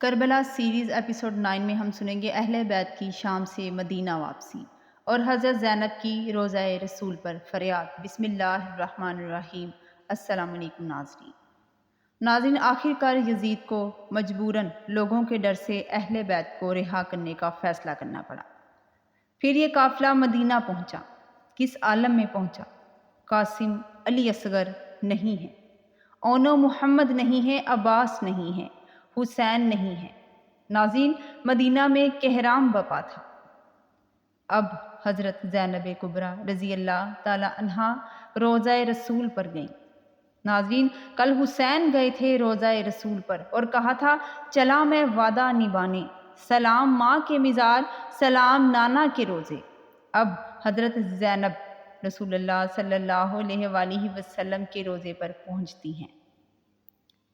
Karbala series episode 9 میں ہم سنیں گے اہل بیت کی شام سے مدینہ واپسی اور حضرت زینب کی روضہ رسول پر فریاد۔ بسم اللہ الرحمن الرحیم۔ السلام علیکم ناظرین، آخر کار یزید کو مجبوراً لوگوں کے ڈر سے اہل بیت کو رہا کرنے کا فیصلہ کرنا پڑا۔ پھر یہ قافلہ مدینہ پہنچا۔ کس عالم میں پہنچا؟ قاسم علی اصغر نہیں ہے، اونو محمد نہیں ہے، عباس نہیں ہے، حسین نہیں ہے۔ ناظرین، مدینہ میں کہرام بپا تھا۔ اب حضرت زینب کبریٰ رضی اللہ تعالی عنہا روضہ رسول پر گئیں۔ ناظرین، کل حسین گئے تھے روضہ رسول پر اور کہا تھا چلا میں وعدہ نبانے، سلام ماں کے مزار، سلام نانا کے روزے۔ اب حضرت زینب رسول اللہ صلی اللہ علیہ وآلہ وسلم کے روزے پر پہنچتی ہیں۔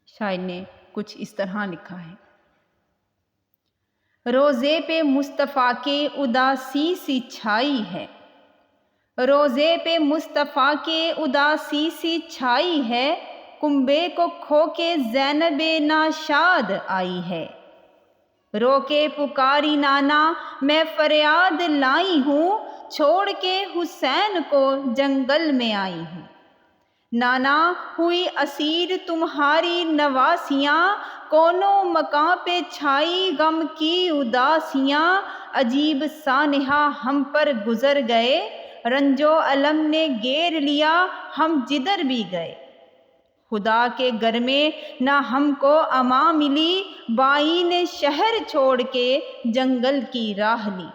شاعر نے کچھ اس طرح لکھا ہے: روزے پہ مصطفیٰ کے اداسی سی چھائی ہے، روزے پہ مصطفیٰ کے اداسی سی چھائی ہے، کنبے کو کھو کے زینب ناشاد آئی ہے، رو کے پکاری نانا میں فریاد لائی ہوں، چھوڑ کے حسین کو جنگل میں آئی ہوں، نانا ہوئی اسیر تمہاری نواسیاں، کونوں مکاں پہ چھائی غم کی اداسیاں، عجیب سانحہ ہم پر گزر گئے، رنج و الم نے گھیر لیا ہم جدھر بھی گئے، خدا کے گھر میں نہ ہم کو امان ملی، بائی نے شہر چھوڑ کے جنگل کی راہ لی،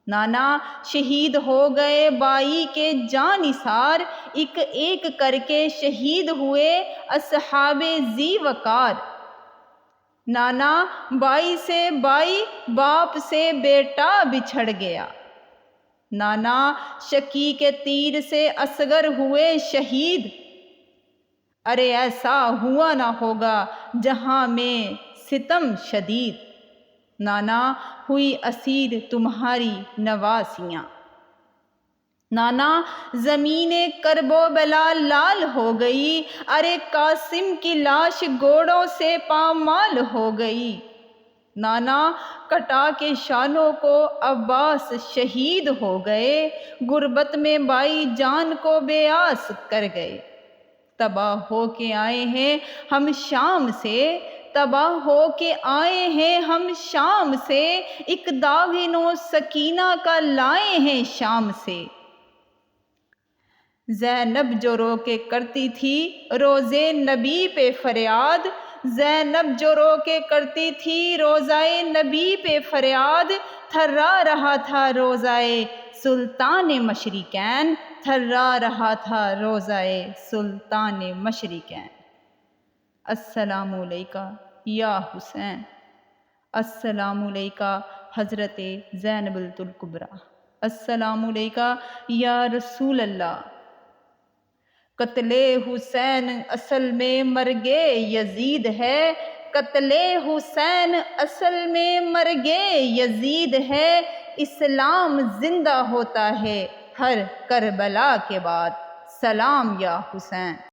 نانا شہید ہو گئے بائی کے جانثار، ایک ایک کر کے شہید ہوئے اصحاب ذی وقار، نانا بائی سے بائی، باپ سے بیٹا بچھڑ گیا، نانا شکی کے تیر سے اصغر ہوئے شہید، ارے ایسا ہوا نہ ہوگا جہاں میں ستم شدید، نانا ہوئی اسیر تمہاری نواسیاں، نانا زمین کرب و بلا لال ہو گئی، ارے قاسم کی لاش گھوڑوں سے پامال ہو گئی، نانا کٹا کے شانوں کو عباس شہید ہو گئے، غربت میں بائی جان کو بے آس کر گئے، تباہ ہو کے آئے ہیں ہم شام سے، تباہ ہو کے آئے ہیں ہم شام سے، ایک داغن و سکینہ کا لائے ہیں شام سے، زینب جو رو کے کرتی تھی روزے نبی پہ فریاد، زینب جو رو کے کرتی تھی روزہ نبی پہ فریاد، تھرا رہا تھا روزہ سلطان مشرقین، تھرا رہا تھا روزہ سلطان مشرقین۔ السلام علیکہ یا حسین، السلام علیکہ حضرت زینب الکبریٰ، السلام علیکہ یا رسول اللہ۔ قتل حسین اصل میں مرگ یزید ہے، قتل حسین اصل میں مرگ یزید ہے، اسلام زندہ ہوتا ہے ہر کربلا کے بعد، سلام یا حسین۔